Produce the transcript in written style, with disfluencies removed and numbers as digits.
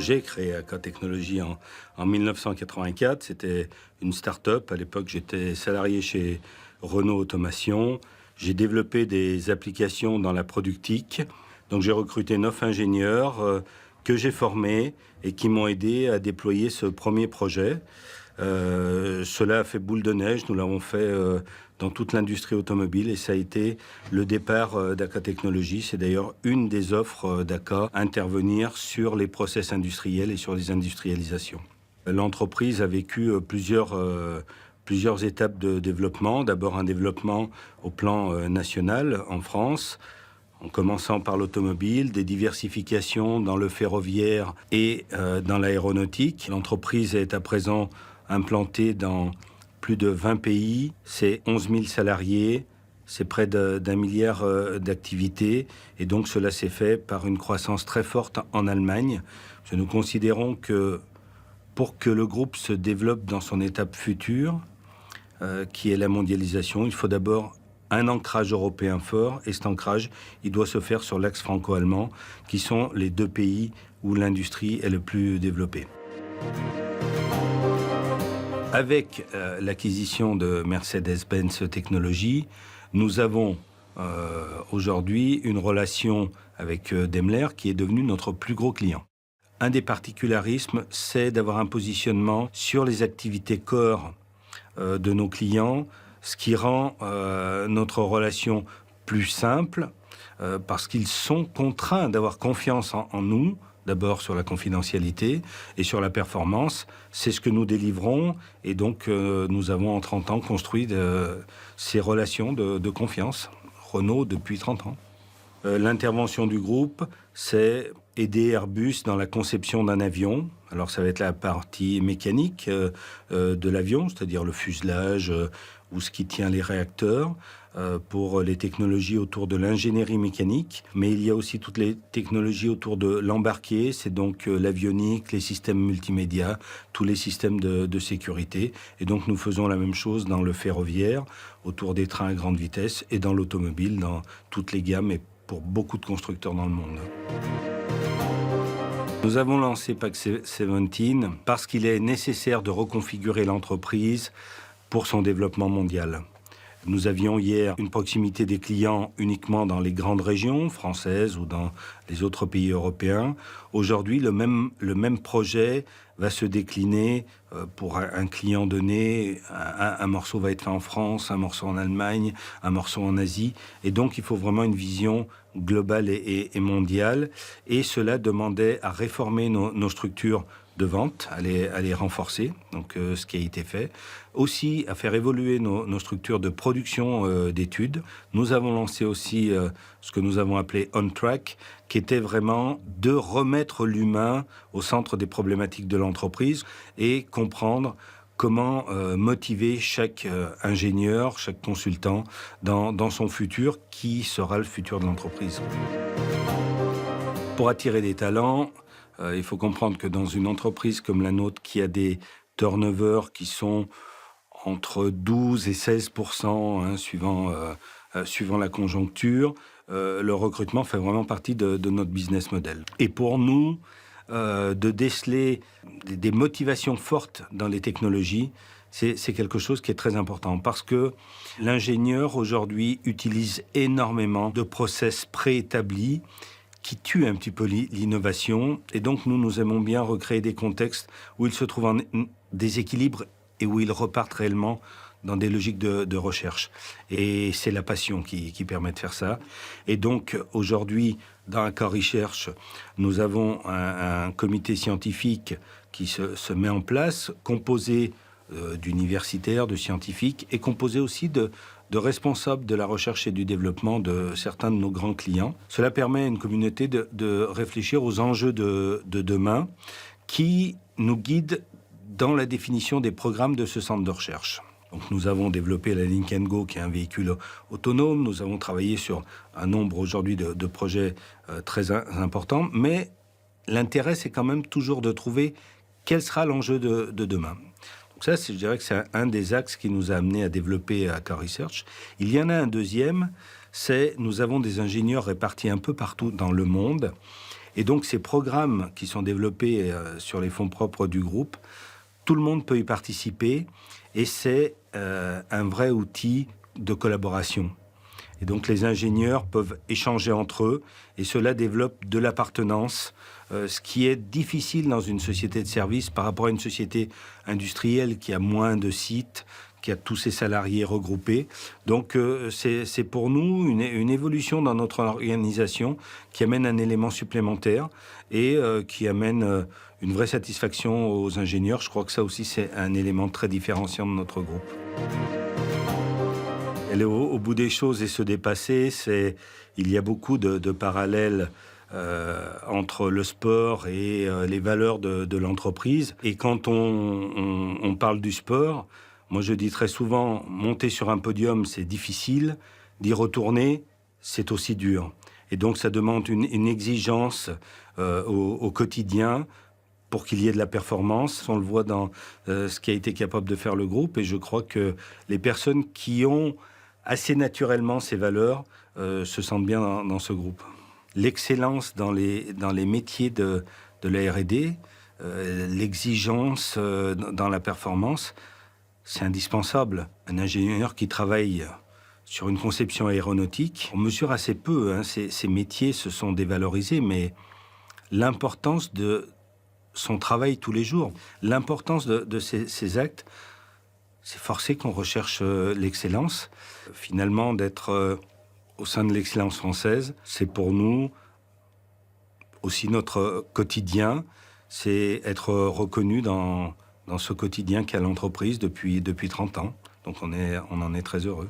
J'ai créé AK Technologies en 1984. C'était une start-up. À l'époque, j'étais salarié chez Renault Automation. J'ai développé des applications dans la productique. Donc, j'ai recruté 9 ingénieurs que j'ai formés et qui m'ont aidé à déployer ce premier projet. Cela a fait boule de neige. Nous l'avons fait dans toute l'industrie automobile et ça a été le départ d'AK Technologies. C'est d'ailleurs une des offres d'AK, intervenir sur les process industriels et sur les industrialisations. L'entreprise a vécu plusieurs étapes de développement. D'abord un développement au plan national en France, en commençant par l'automobile, des diversifications dans le ferroviaire et dans l'aéronautique. L'entreprise est à présent implantée dans plus de 20 pays, c'est 11 000 salariés, c'est près d'1 milliard d'activités, et donc cela s'est fait par une croissance très forte en Allemagne. Nous considérons que pour que le groupe se développe dans son étape future, qui est la mondialisation, il faut d'abord un ancrage européen fort, et cet ancrage, il doit se faire sur l'axe franco-allemand, qui sont les deux pays où l'industrie est le plus développée. Avec l'acquisition de Mercedes-Benz Technologies, nous avons aujourd'hui une relation avec Daimler qui est devenu notre plus gros client. Un des particularismes, c'est d'avoir un positionnement sur les activités core de nos clients, ce qui rend notre relation plus simple parce qu'ils sont contraints d'avoir confiance en nous, d'abord sur la confidentialité et sur la performance. C'est ce que nous délivrons et donc nous avons en 30 ans construit ces relations de confiance. Renault depuis 30 ans. L'intervention du groupe, c'est aider Airbus dans la conception d'un avion. Alors ça va être la partie mécanique de l'avion, c'est-à-dire le fuselage ou ce qui tient les réacteurs, pour les technologies autour de l'ingénierie mécanique. Mais il y a aussi toutes les technologies autour de l'embarqué, c'est donc l'avionique, les systèmes multimédia, tous les systèmes de sécurité. Et donc nous faisons la même chose dans le ferroviaire, autour des trains à grande vitesse, et dans l'automobile, dans toutes les gammes et pour beaucoup de constructeurs dans le monde. Nous avons lancé Pack 17 parce qu'il est nécessaire de reconfigurer l'entreprise pour son développement mondial. Nous avions hier une proximité des clients uniquement dans les grandes régions françaises ou dans les autres pays européens. Aujourd'hui, le même projet va se décliner pour un client donné. Un morceau va être fait en France, un morceau en Allemagne, un morceau en Asie. Et donc, il faut vraiment une vision globale et mondiale. Et cela demandait à réformer nos structures de vente, à les renforcer, donc ce qui a été fait. Aussi, à faire évoluer nos structures de production d'études. Nous avons lancé aussi ce que nous avons appelé On Track, qui était vraiment de remettre l'humain au centre des problématiques de l'entreprise et comprendre comment motiver chaque ingénieur, chaque consultant dans son futur, qui sera le futur de l'entreprise. Pour attirer des talents, il faut comprendre que dans une entreprise comme la nôtre, qui a des turnovers qui sont entre 12 et 16%, suivant la conjoncture, le recrutement fait vraiment partie de notre business model. Et pour nous, de déceler des motivations fortes dans les technologies, c'est quelque chose qui est très important parce que l'ingénieur aujourd'hui utilise énormément de process préétablis qui tue un petit peu l'innovation. Et donc, nous aimons bien recréer des contextes où ils se trouvent en déséquilibre et où ils repartent réellement dans des logiques de recherche. Et c'est la passion qui permet de faire ça. Et donc, aujourd'hui, dans AK Research, nous avons un comité scientifique qui se met en place, composé d'universitaires, de scientifiques, et composé aussi de responsables de la recherche et du développement de certains de nos grands clients. Cela permet à une communauté de réfléchir aux enjeux de demain qui nous guident dans la définition des programmes de ce centre de recherche. Donc, nous avons développé la Lynk & Go, qui est un véhicule autonome. Nous avons travaillé sur un nombre aujourd'hui de projets très importants. Mais l'intérêt, c'est quand même toujours de trouver quel sera l'enjeu de demain. Ça, je dirais que c'est un des axes qui nous a amené à développer AK Research. Il y en a un deuxième, c'est nous avons des ingénieurs répartis un peu partout dans le monde Et donc ces programmes qui sont développés sur les fonds propres du groupe, tout le monde peut y participer et c'est un vrai outil de collaboration. Et donc les ingénieurs peuvent échanger entre eux et cela développe de l'appartenance, ce qui est difficile dans une société de services par rapport à une société industrielle qui a moins de sites, qui a tous ses salariés regroupés. Donc c'est pour nous une évolution dans notre organisation qui amène un élément supplémentaire et qui amène une vraie satisfaction aux ingénieurs. Je crois que ça aussi c'est un élément très différenciant de notre groupe. Aller au bout des choses et se dépasser, il y a beaucoup de parallèles entre le sport et les valeurs de l'entreprise. Et quand on parle du sport, moi je dis très souvent, monter sur un podium, c'est difficile, d'y retourner, c'est aussi dur. Et donc ça demande une exigence au quotidien pour qu'il y ait de la performance. On le voit dans ce qu'a été capable de faire le groupe. Et je crois que les personnes qui ont assez naturellement ces valeurs se sentent bien dans ce groupe. L'excellence dans les métiers de la R&D, l'exigence dans la performance, c'est indispensable. Un ingénieur qui travaille sur une conception aéronautique, on mesure assez peu, ces métiers se sont dévalorisés, mais l'importance de son travail tous les jours, l'importance de ces actes, c'est forcé qu'on recherche l'excellence. Finalement, d'être au sein de l'excellence française, c'est pour nous aussi notre quotidien, c'est être reconnu dans ce quotidien qu'a l'entreprise depuis 30 ans. Donc on en est très heureux.